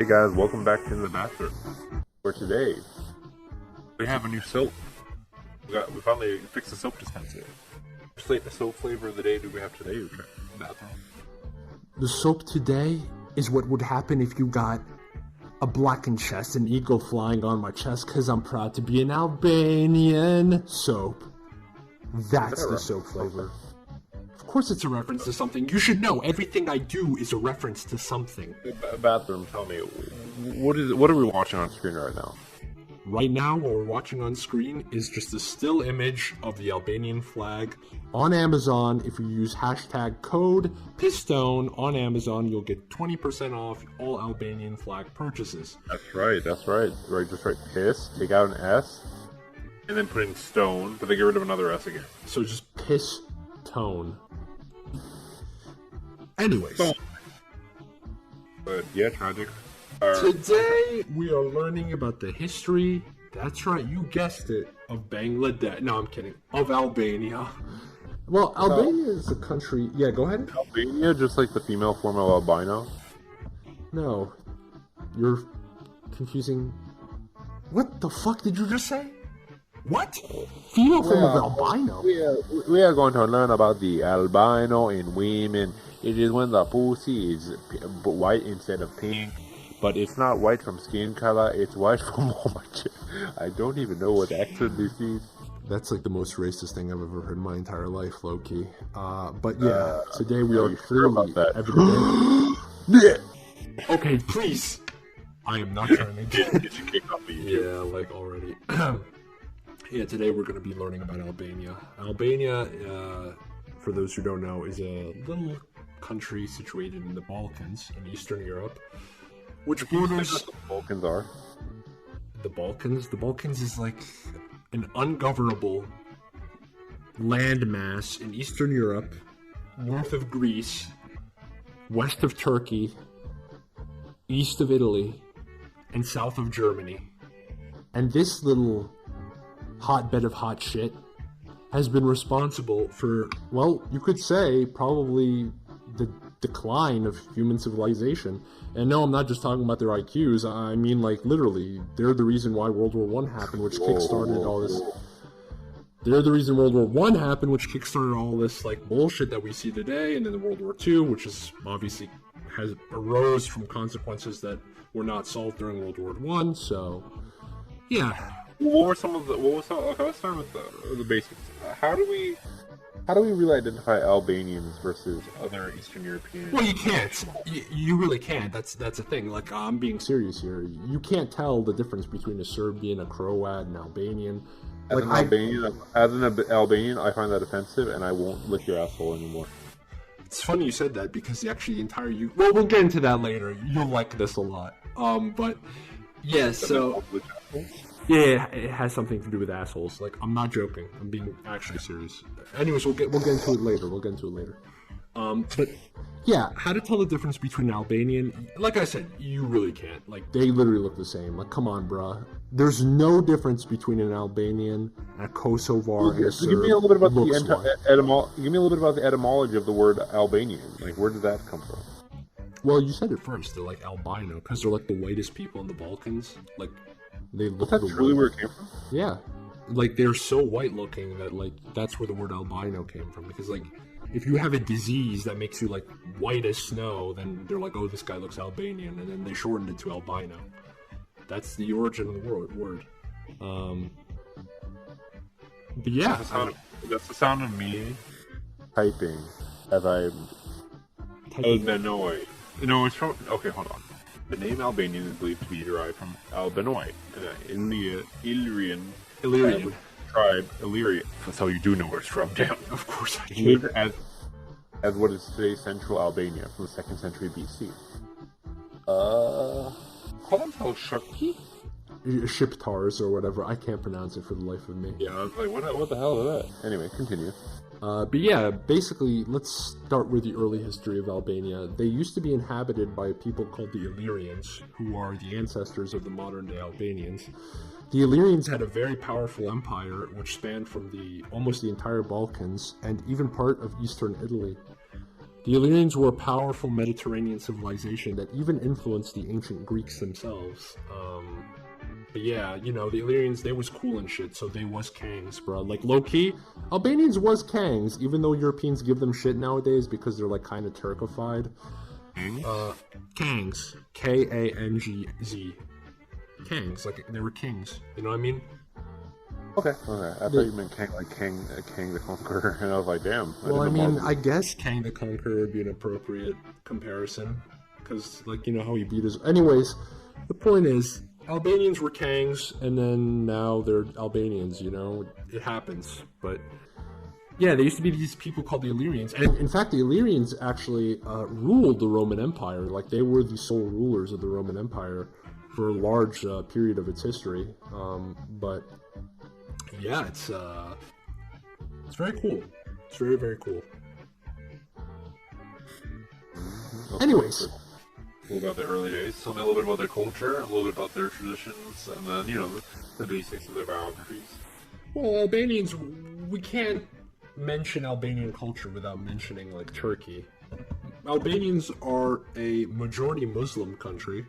Hey guys, welcome back to the bathroom. For today, we have a new soap. We finally fixed the soap dispenser. Slate the soap flavor of the day do we have today? Bathroom. The soap today is what would happen if you got a blackened chest, an eagle flying on my chest, because I'm proud to be an Albanian. Soap. That's the soap flavor. Of course it's a reference to something. You should know, everything I do is a reference to something. Bathroom, tell me, what are we watching on screen right now? Right now, what we're watching on screen is just a still image of the Albanian flag. On Amazon, if you use hashtag code PISTONE on Amazon, you'll get 20% off all Albanian flag purchases. That's right. Right, just write piss, take out an S, and then put in stone, but they get rid of another S again. So just piss tone. Anyways. Stone. But yeah, tragic. Today, we are learning about the history, that's right, you guessed it, of Bangladesh. No, I'm kidding. Of Albania. Well, Albania is a country... Yeah, go ahead. Albania, just like the female form of albino? No. You're confusing... What the fuck did you just say? What? Female form of albino? We are going to learn about the albino in women. It is when the pussy is white instead of pink. But it's not white from skin color, it's white from origin. I don't even know what accent this is. That's like the most racist thing I've ever heard in my entire life, low-key. But yeah, today we are clearly evident. Okay, please. I am not trying to get you kicked off the YouTube. Yeah, like already. Yeah, today we're going to be learning about Albania. Albania, for those who don't know, is a little country situated in the Balkans in Eastern Europe. Which borders... What the Balkans are? The Balkans? The Balkans is like an ungovernable landmass in Eastern Europe, north of Greece, west of Turkey, east of Italy, and south of Germany. And this little hotbed of hot shit has been responsible for, well, you could say, probably the decline of human civilization. And no, I'm not just talking about their IQs. I mean, like, literally, they're the reason why World War I happened, which kickstarted all this. They're the reason World War I happened, which kickstarted all this, like, bullshit that we see today. And then the World War II, which is obviously has arose from consequences that were not solved during World War I. So, yeah. What were some of the? Okay, let's start with the basics. How do we really identify Albanians versus other Eastern Europeans? Well, you can't. You really can't. That's a thing. Like, I'm being serious here. You can't tell the difference between a Serbian, a Croat, an Albanian. As an Albanian, I find that offensive, and I won't lick your asshole anymore. It's funny you said that because actually the entire well, we'll get into that later. You'll like this a lot. But yeah, so. Yeah, it has something to do with assholes. Like, I'm not joking. I'm being actually serious. Anyways, we'll get into it later. But yeah, how to tell the difference between an Albanian? Like I said, you really can't. Like, they literally look the same. Like, come on, bruh. There's no difference between an Albanian, a Kosovar, and a Serb. Give me a little bit about Give me a little bit about the etymology of the word Albanian. Like, where did that come from? Well, you said it first. They're like albino because they're like the whitest people in the Balkans. Like. They look that's really where it came from? Yeah. Like, they're so white looking that, like, that's where the word albino came from. Because, like, if you have a disease that makes you, like, white as snow, then they're like, oh, this guy looks Albanian. And then they shortened it to albino. That's the origin of the word. But yeah. That's the sound of me typing as I'm annoyed. No, it's from... Okay, hold on. The name Albanian is believed to be derived from Albanoi, an Illyrian tribe. Illyrian. That's how you do know where it's from, damn. Of course I do. As what is today Central Albania from the 2nd century BC. Call themselves Shakti? Shiptars or whatever. I can't pronounce it for the life of me. Yeah, I was like, what the hell is that? Anyway, continue. But yeah, basically, let's start with the early history of Albania. They used to be inhabited by people called the Illyrians, who are the ancestors of the modern-day Albanians. The Illyrians had a very powerful empire, which spanned from almost the entire Balkans, and even part of eastern Italy. The Illyrians were a powerful Mediterranean civilization that even influenced the ancient Greeks themselves. But yeah, you know, the Illyrians, they was cool and shit, so they was Kangs, bro. Like, low-key, Albanians was Kangs, even though Europeans give them shit nowadays because they're, like, kind of Turkified. Kangs. K-A-N-G-Z. Kangs, like, they were kings, you know what I mean? Okay. I thought you meant King, like King the Conqueror, and I was like, damn. Well, I mean, I guess King the Conqueror would be an appropriate comparison, because, like, you know how he beat his... Anyways, the point is, Albanians were Kangs, and then now they're Albanians, you know? It happens, but... Yeah, there used to be these people called the Illyrians, and in fact, the Illyrians actually ruled the Roman Empire. Like, they were the sole rulers of the Roman Empire for a large period of its history, but... Yeah, it's very cool. It's very, very cool. Anyways... A little about their early days, tell me a little bit about their culture, a little bit about their traditions, and then, you know, the basics of their biographies. Well, Albanians, we can't mention Albanian culture without mentioning, like, Turkey. Albanians are a majority Muslim country.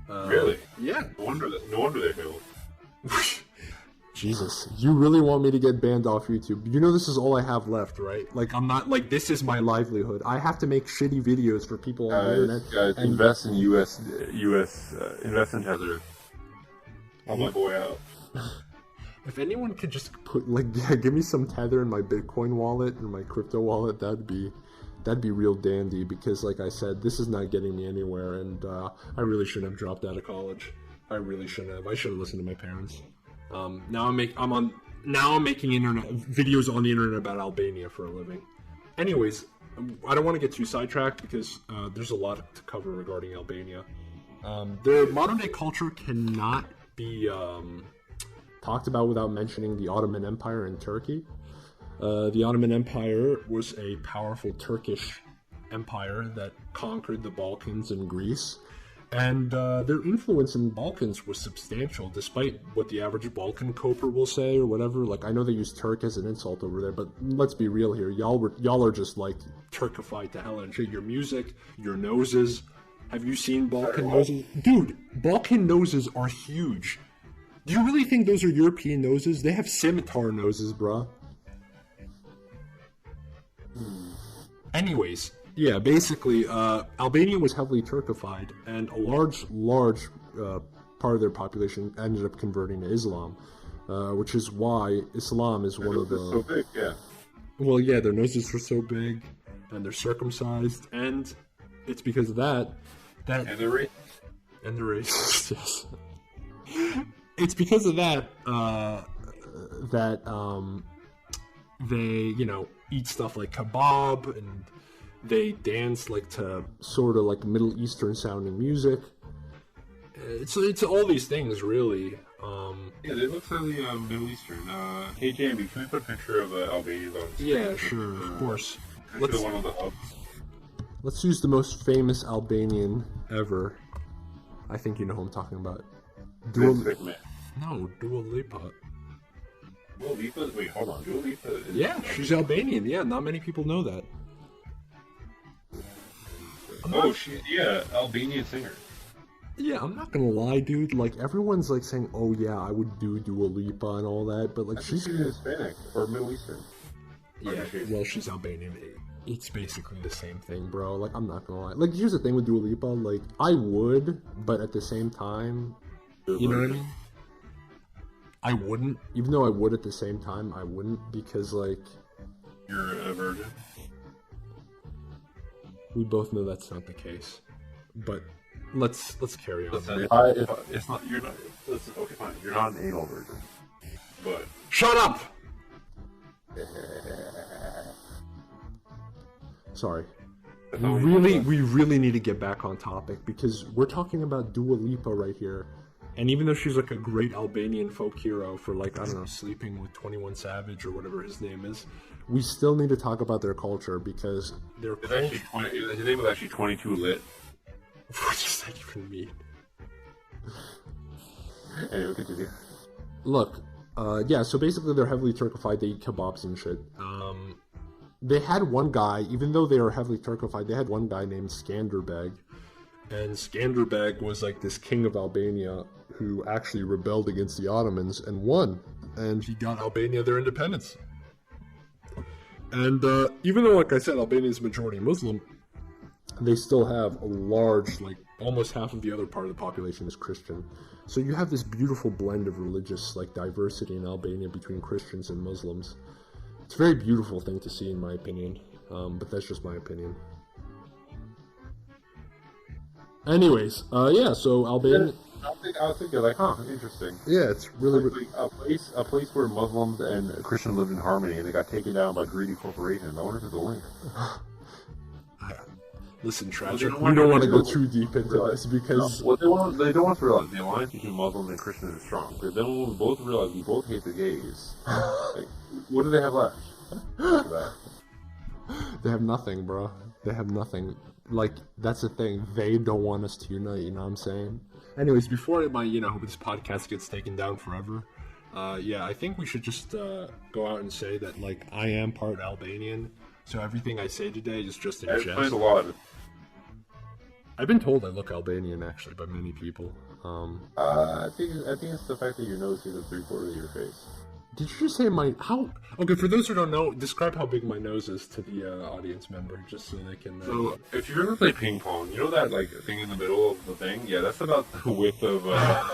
Really? Yeah. No wonder they failed. Jesus, you really want me to get banned off YouTube? You know this is all I have left, right? Like, I'm not, like, this is my livelihood. I have to make shitty videos for people on the internet. Guys, invest in invest in Tether. Help my boy out. If anyone could just put, like, yeah, give me some Tether in my Bitcoin wallet and my crypto wallet, that'd be real dandy, because, like I said, this is not getting me anywhere, and I really shouldn't have dropped out of college. I really shouldn't have. I should have listened to my parents. Now I'm making internet videos on the internet about Albania for a living. Anyways, I don't want to get too sidetracked because there's a lot to cover regarding Albania. Their modern day culture cannot be talked about without mentioning the Ottoman Empire in Turkey. The Ottoman Empire was a powerful Turkish empire that conquered the Balkans and Greece. And their influence in the Balkans was substantial, despite what the average Balkan coper will say or whatever. Like, I know they use Turk as an insult over there, but let's be real here. Y'all are just, like, Turkified to hell and shit. Your music, your noses. Have you seen Balkan noses? Dude, Balkan noses are huge. Do you really think those are European noses? They have scimitar noses, bruh. Anyways... Yeah, basically, Albania was heavily Turkified, and a large part of their population ended up converting to Islam, which is why Islam is one of the... so big, yeah. Well, yeah, their noses were so big, and they're circumcised, and it's because of that... And they're racist. And they're racist, yes. It's because of that, they, you know, eat stuff like kebab, and... They dance, like, to sort of, like, Middle Eastern sounding music. It's all these things, really. Yeah, they look fairly Middle Eastern. Hey, Jamie, can we put a picture of Albanians on screen? Yeah, sure, of course. Let's one of the hubs. Let's use the most famous Albanian ever. I think you know who I'm talking about. Dua Lipa. Dua Lipa? Wait, hold on. Dua Lipa is... Yeah, she's Albanian. Yeah, not many people know that. Albanian singer. Yeah, I'm not gonna lie, dude. Like, everyone's, like, saying, oh, yeah, I would do Dua Lipa and all that, but, like, she's Hispanic or Middle Eastern. Yeah, well, she's Albanian. It's basically the same thing, bro. Like, I'm not gonna lie. Like, here's the thing with Dua Lipa. Like, I would, but at the same time, you know what I mean? I wouldn't. Even though I would at the same time, I wouldn't, because, like... You're a virgin? We both know that's not the case, but let's carry on. Listen, it's not, you're not. Listen, okay, fine. You're not an anal virgin, but shut up. Sorry. We really need to get back on topic because we're talking about Dua Lipa right here, and even though she's like a great Albanian folk hero for, like, I don't know, sleeping with 21 Savage or whatever his name is. We still need to talk about their culture because their culture... His name was actually 22 Lit. What does that even mean? Anyway, continue. Look, yeah, so basically they're heavily Turkified. They eat kebabs and shit. they had one guy, even though they were heavily Turkified, they had one guy named Skanderbeg. And Skanderbeg was like this king of Albania who actually rebelled against the Ottomans and won. And he got Albania their independence. And even though, like I said, Albania is majority Muslim, they still have a large, like almost half of the other part of the population is Christian. So you have this beautiful blend of religious like diversity in Albania between Christians and Muslims. It's a very beautiful thing to see, in my opinion. But that's just my opinion. Anyways, yeah. So Albania. I was thinking, like, interesting. Yeah, it's really like a place where Muslims and Christians lived in harmony, and they got taken down by greedy corporations. I wonder if it's a link. Listen, Tragic, we don't want to go too deep into this because... No, they don't want to realize the alliance between Muslims and Christians is strong. Because then we'll both realize we both hate the gays. Like, what do they have left? They have nothing, bro. They have nothing. Like, that's the thing. They don't want us to unite, you know what I'm saying? Anyways, before this podcast gets taken down forever, yeah, I think we should just go out and say that, like, I am part Albanian. So everything I say today is just in jest. Explains a lot. I've been told I look Albanian, actually, by many people. I think it's the fact that your nose is 3/4 of your face. Did you just say how? Okay, for those who don't know, describe how big my nose is to the audience member, just so they can... So, if you ever play ping pong, you know that, like, thing in the middle of the thing? Yeah, that's about the width of, Are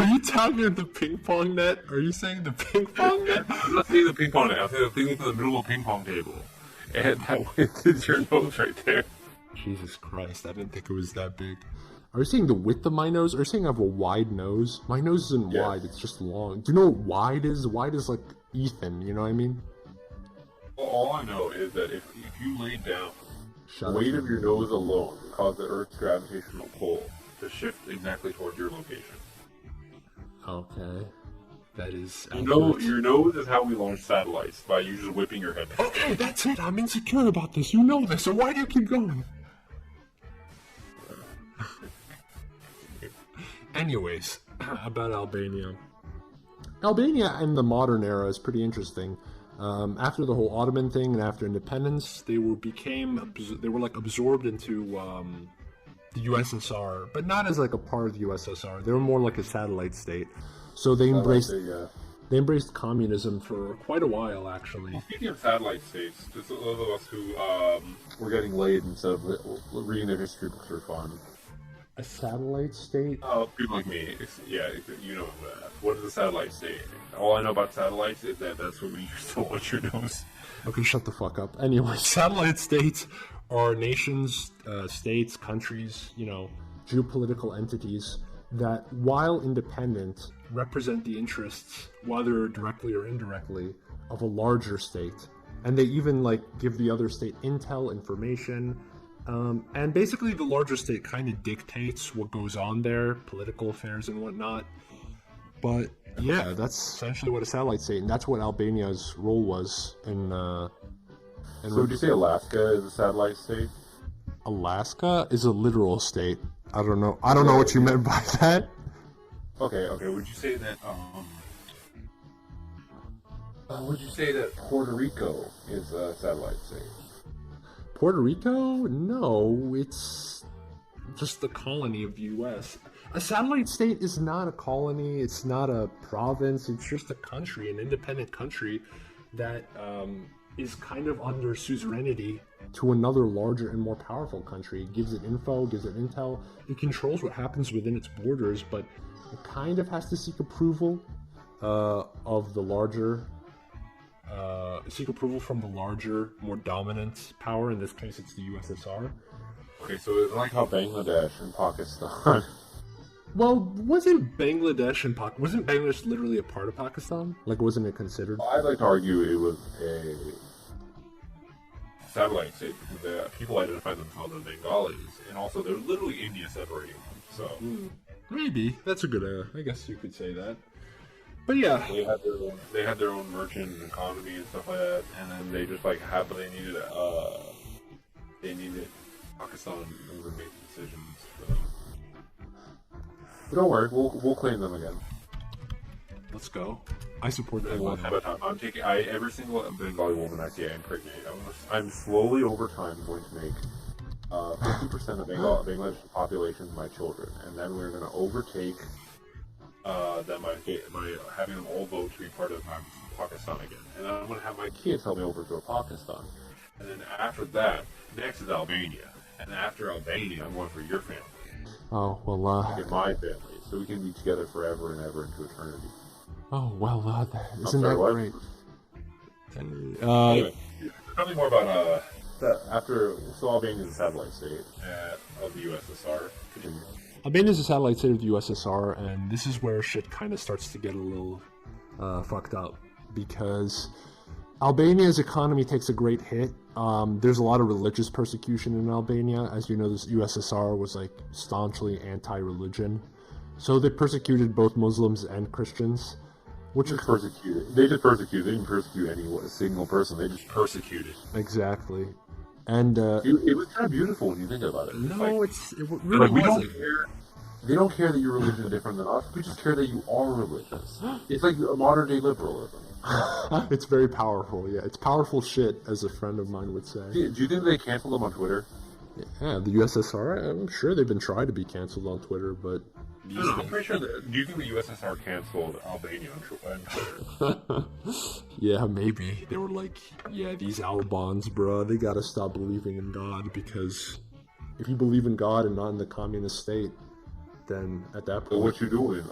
you talking about the ping pong net? Are you saying the ping pong net? I'm not saying the ping pong net, I'm saying the thing in the middle of the ping pong table. And that width is your nose right there. Jesus Christ, I didn't think it was that big. Are you saying the width of my nose? Or are you saying I have a wide nose? My nose isn't wide, it's just long. Do you know what wide is? Wide is like Ethan, you know what I mean? Well, all I know is that if you lay down, the weight of your nose alone would cause the Earth's gravitational pull to shift exactly towards your location. Okay. That is... Your nose is how we launch satellites, by you just whipping your head back. Okay, that's it. I'm insecure about this. You know this, so why do you keep going? Anyways, about Albania. Albania in the modern era is pretty interesting. After the whole Ottoman thing and after independence, they were like absorbed into the USSR, but not as like a part of the USSR. They were more like a satellite state. So they embraced communism for quite a while, actually. Well, speaking of satellite states, just those of us who were getting laid instead of reading their history books for fun. A satellite state? People like me, you know that. What is a satellite state? All I know about satellites is that that's what we use to watch your nose. Okay, shut the fuck up. Anyway, satellite states are nations, states, countries, geopolitical entities that, while independent, represent the interests, whether directly or indirectly, of a larger state. And they even, give the other state intel, information. And basically the larger state kind of dictates what goes on there, political affairs and whatnot. But yeah, that's essentially what a satellite state, and that's what Albania's role was in. So would you say Alaska is a satellite state? Alaska is a literal state. I don't know what you meant by that. Okay. Would you say that? Would you say that Puerto Rico is a satellite state? Puerto Rico? No, it's just a colony of the U.S. A satellite state is not a colony, it's not a province, it's just a country, an independent country that is kind of under suzerainty to another larger and more powerful country. It gives it info, gives it intel, it controls what happens within its borders, but it kind of has to seek approval of the larger... seek approval from the larger, more dominant power. In this case, it's the USSR. Okay, so it's like how Bangladesh and Pakistan. Well, wasn't Bangladesh literally a part of Pakistan? Wasn't it considered? I'd like to argue it was a satellite state because the people identify themselves as Bengalis, and also there's literally India separating them. So maybe that's a good. I guess you could say that. But yeah, they had their own merchant economy and stuff like that, and then they just they needed Pakistan to make decisions. But don't worry, we'll claim them again. Let's go. I support that One one. at a time. I'm taking every single Bengali woman I see, I impregnate. I'm slowly over time going to make 50% of Bangladesh population my children, and then we're going to overtake them by having them all vote to be part of Pakistan again. And then I'm going to have my kids help me overthrow Pakistan. And then after that, next is Albania. And after Albania, I'm going for your family. Oh, well, Get my family, so we can be together forever and ever into eternity. Oh, well, isn't that great? Anyway, tell me more about so Albania is a satellite state of the USSR. Continue. Albania is a satellite state of the USSR, and this is where shit kind of starts to get a little fucked up, because Albania's economy takes a great hit. There's a lot of religious persecution in Albania. As you know, this USSR was like staunchly anti-religion, so they persecuted both Muslims and Christians. Which is persecuted. They just persecuted. They didn't persecute any single person. They just persecuted. Exactly. And it was kind of beautiful when you think about it. No, it really we wasn't. don't care. They don't care that your religion is different than us. We just care that you are religious. It's like a modern day liberalism. It's very powerful. Yeah, it's powerful shit, as a friend of mine would say. Do you think they canceled them on Twitter? Yeah, the USSR. I'm sure they've been trying to be canceled on Twitter, but. No, I'm pretty sure that. Do you think the USSR canceled Albania on Twitter? Yeah, maybe. They were like, yeah, these Albans, bro, they gotta stop believing in God, because if you believe in God and not in the communist state, then at that point... So what you doing?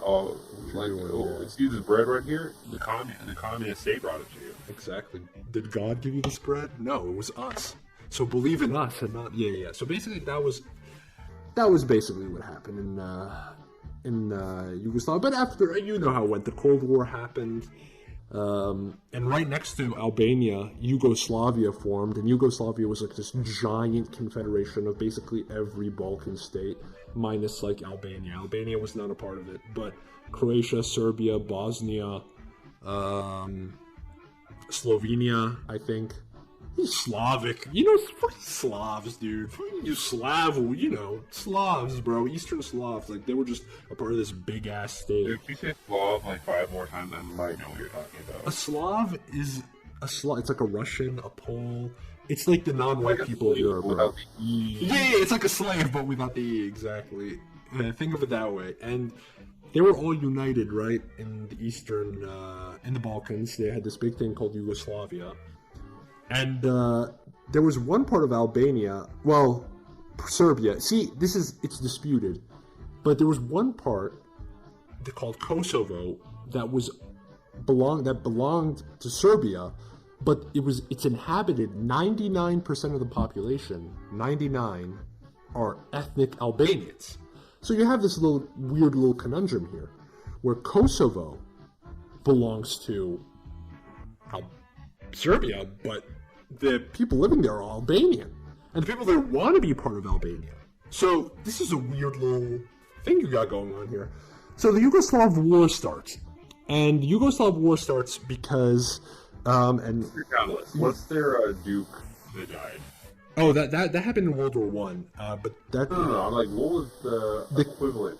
Excuse this bread right here? The communist state brought it to you. Exactly. Did God give you this bread? No, it was us. So believe in us and not... Yeah. So basically, that was basically what happened in Yugoslavia. But after, you know how it went. The Cold War happened, and right next to Albania, Yugoslavia formed, and Yugoslavia was like this giant confederation of basically every Balkan state, minus like Albania. Albania was not a part of it, but Croatia, Serbia, Bosnia, Slovenia, I think. Slavic. You know, fucking Slavs, dude. Fucking Slavs, bro. Eastern Slavs. Like, they were just a part of this big-ass state. If you say Slav like 5 more times, I might know what you're talking about. A Slav is a Slav. It's like a Russian, a Pole. It's like the non-white people of Europe, bro. Yeah, it's like a slave, but without the E, exactly. Think of it that way. And they were all united, right, in the Eastern, in the Balkans. They had this big thing called Yugoslavia. And there was one part of Albania, well, Serbia. See, it's disputed, but there was one part called Kosovo that belonged to Serbia, but it's inhabited. 99% of the population, 99, are ethnic Albanians. So you have this weird little conundrum here, where Kosovo belongs to Serbia, but the people living there are Albanian, and the people there want to be part of Albania. So this is a weird little thing you got going on here. So the Yugoslav War starts, and the Yugoslav War starts because what's their duke that died? Oh, that happened in World War One. But that no. Like, what was the equivalent?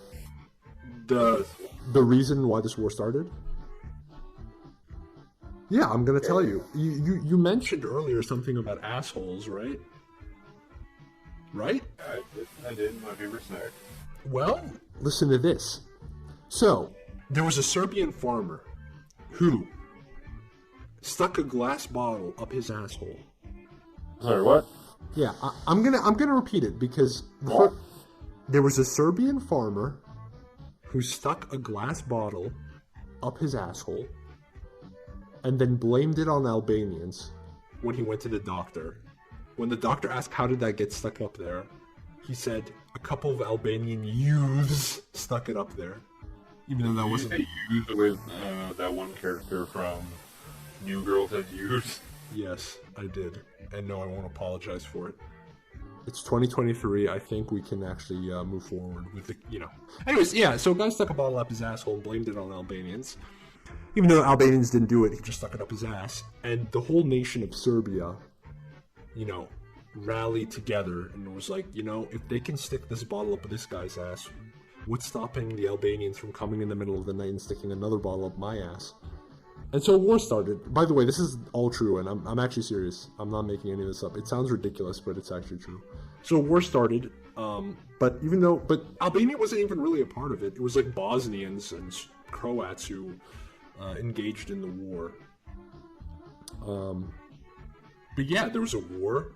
The reason why this war started? Yeah, I'm gonna tell you. You mentioned earlier something about assholes, right? Right? I did. My favorite snack. Well, listen to this. So, there was a Serbian farmer who stuck a glass bottle up his asshole. Sorry, what? Yeah, I'm gonna repeat it because there was a Serbian farmer who stuck a glass bottle up his asshole and then blamed it on Albanians when he went to the doctor. When the doctor asked how did that get stuck up there, he said a couple of Albanian youths stuck it up there. Even though that wasn't... Did you say youth with that one character from New Girl Said Youth? Yes, I did. And no, I won't apologize for it. It's 2023. I think we can actually move forward with the, Anyways, yeah, so a guy stuck a bottle up his asshole and blamed it on Albanians. Even though Albanians didn't do it, he just stuck it up his ass. And the whole nation of Serbia, rallied together and was like, if they can stick this bottle up this guy's ass, What's stopping the Albanians from coming in the middle of the night and sticking another bottle up my ass? And so a war started. By the way, this is all true, and I'm actually serious. I'm not making any of this up. It sounds ridiculous, but it's actually true. So a war started, but Albania wasn't even really a part of it. It was like Bosnians and Croats who engaged in the war. But yeah, there was a war.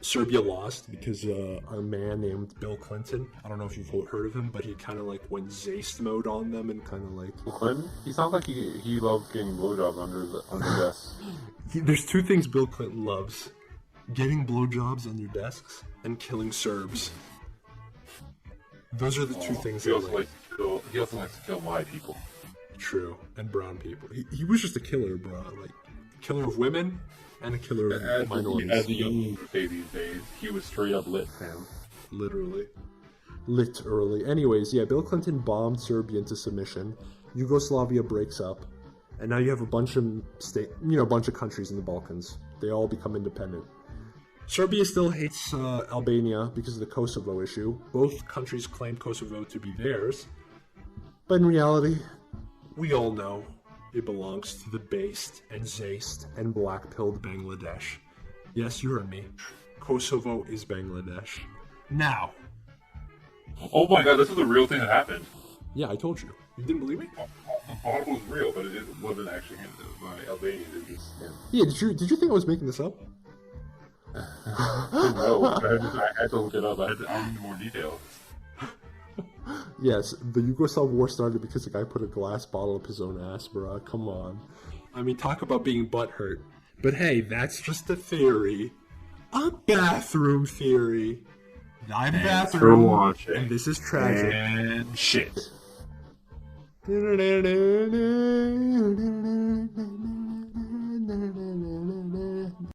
Serbia lost because a man named Bill Clinton, I don't know if you've heard of him, but he kind of like went Zayst mode on them and kind of like... Clinton? He sounds like he loved getting blowjobs under desks. There's two things Bill Clinton loves. Getting blowjobs on their desks and killing Serbs. Those are the two things he also likes to kill white people. True, and brown people. He was just a killer, bro. Like, killer of women and a killer of minorities. As the young say these days, he was straight up lit, fam. Literally. Anyways, yeah, Bill Clinton bombed Serbia into submission. Yugoslavia breaks up, and now you have a bunch of countries in the Balkans. They all become independent. Serbia still hates Albania because of the Kosovo issue. Both countries claim Kosovo to be theirs, but in reality, we all know it belongs to the based and Zayst and black-pilled Bangladesh. Yes, you heard me. Kosovo is Bangladesh. Now. Oh my god, this is a real thing that happened. Yeah, I told you. You didn't believe me? I thought it was real, but it wasn't actually by Albania. Yeah, did you think I was making this up? No, I had to look it up. I need more details. Yes, the Yugoslav war started because the guy put a glass bottle up his own ass, bro. Come on. I mean, talk about being butthurt. But hey, that's just a theory. A bathroom theory. I'm bathroom watching. And this is tragic. And shit.